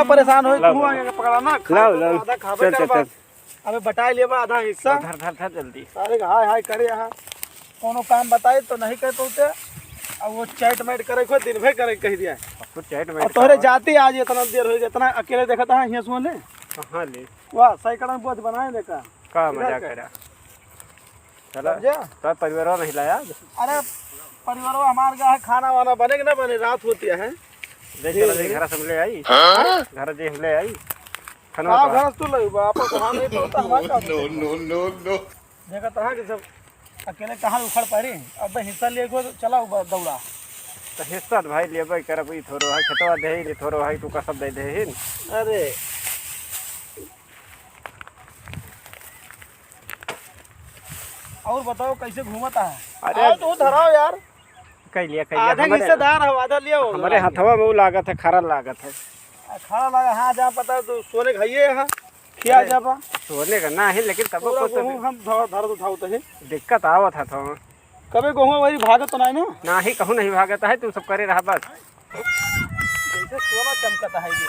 परेशान हो तू आगे पकड़ा ना लाओ चल चल चल अबे बटाई लेबा आधा हिस्सा धर धर धर जल्दी। अरे हाय हाय करे यहाँ कोनो काम बताए तो नहीं कर पाते अब वो चैट मैट करे को दिन भर करे कह दिया तो चैट में और तोहरे जाती आज इतना देर हो गया इतना अकेले देखा था यहाँ सुन ले कहां ले वाह साइकिल में बोझ बनाए देखा का मजा करा चला जा तो परिवार नहीं लाया। अरे परिवार हमारे का खाना वाना बने कि ना बने रात होती है देख चला देख घर सब ले आई घर जे हम ले आई खाना हां तो घर तू ले बाप को हां नहीं तो हमारे का नो देखा था कि सब अकेले कहां उखड़ पड़ी अब हिस्सा ले को चला दौड़ा तो हिस्सा भाई लेबै करब ई थोरो है खतवा दे ही थोरो है तू का सब दे दे ही। अरे और बताओ कैसे घूमता है अरे तो धराओ यार कह लिया आधा हिस्सेदार है आधा लिया हमारे हथवा में वो लागत है खरा लागत है खड़ा लगा हाँ जहाँ पता तो सोने खाइए यहाँ क्या जापा सोने का ना है लेकिन तब को तो हम धर उठाते हैं दिक्कत आवत है तो कभी गेहूँ वही भागत तो नहीं ना ही कहूँ नहीं भागता है तू सब करे रहा बस जैसे सोना चमकता है ये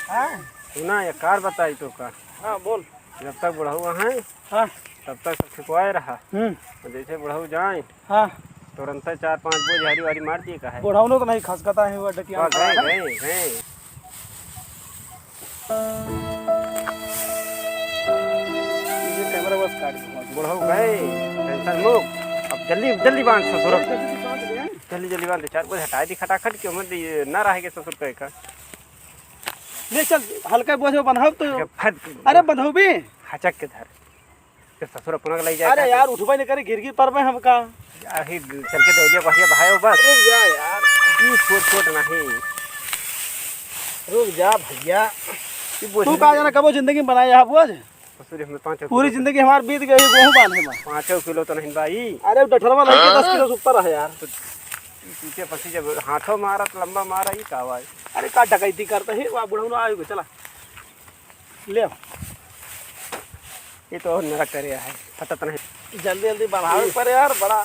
हाँ सुना ये कार बताई तो का हाँ बोल जब तक बुढ़ऊ है हाँ तब तक सब छिपवाए रहा जैसे बुढ़ऊ जाए हाँ तुरंत 4-5 बोझ हरी वारी मार दिए का है बुढ़ाऊ तो नहीं खसकता है वो डकिया कैमरा बस काट बुढ़ऊ गए टेंशन मुक्त अब जल्दी जल्दी बांध ससुर जल्दी जल्दी बांध 4 बोझ हटा दी खटाखट क्यों मत न रहेगा ससुर कहे का ले चल हल्का बोझ बंधाओ तो अरे बंधाओ भी हचक के धर के ससुर अपना लग जाए। अरे यार उठबे नहीं करे गिर पर में हमका आही चल के दे दिया बढ़िया भाई बस रुक जा यार ई छोट नहीं रुक जा भैया तू कहा जाना कबो जिंदगी बनाया है बोझ ससुर में 5 पूरी जिंदगी हमार बीत गई गेहूं बांधे में 5 किलो तो नहीं भाई। अरे डठरवा लग के 10 किलो से ऊपर है यार पीछे पसी जब हाथों मारा तो लंबा मारा ही का भाई। अरे का डकैती करता है वा बुढ़ऊ ना आयो चला ले ये तो नरक करे है पता नहीं जल्दी जल्दी बढ़ावे पर यार बड़ा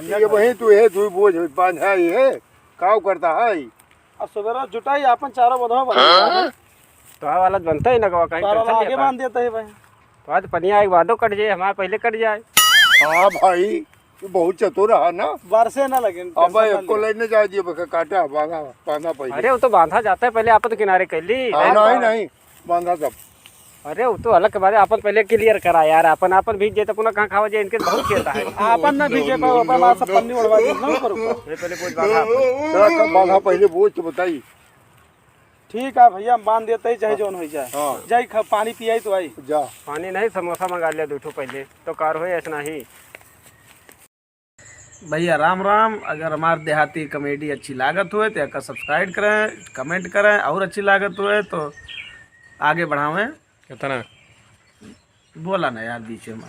ये वही तू है तू बोझ बांध है ये काव करता है अब सवेरा जुटाई अपन चारों बंधवा बना तो आ वाला बनता ही ना कहीं टेंशन आगे बांध देता है भाई तो आज पनिया एक वादो कट जाए हमारे पहले कट जाए। हाँ भाई तू बहुत चतुर है ना बरसे ना लगे अब को लेने जा दिए काटा बांधा बांधा पहले। अरे वो तो बांधा जाता है पहले आप तो किनारे कर ली नहीं बांधा तब। अरे वो तो अलग के बारे अपन पहले क्लियर करा यार अपन अपन भीज जाए तो पुनः कहाँ खावा जाए इनके बहुत खेता है अपन ना भीजे पाओ अपन बात सब पन्नी उड़वा दे ना ऊपर पहले बोझ बांधा कब बांधा पहले बोझ तो बताई। ठीक है भैया बांध देते ही चाहे जोन हो जाए जाई पानी पियाई तो आई जा पानी नहीं समोसा मंगा लिया 2 ठो पहले तो कार हो ऐसा ही। भैया राम राम। अगर हमारे देहाती कॉमेडी अच्छी लागत हुए तो एक सब्सक्राइब करें कमेंट करें और अच्छी लागत हुए तो आगे बढ़ावें कितना बोला ना यार बीच में।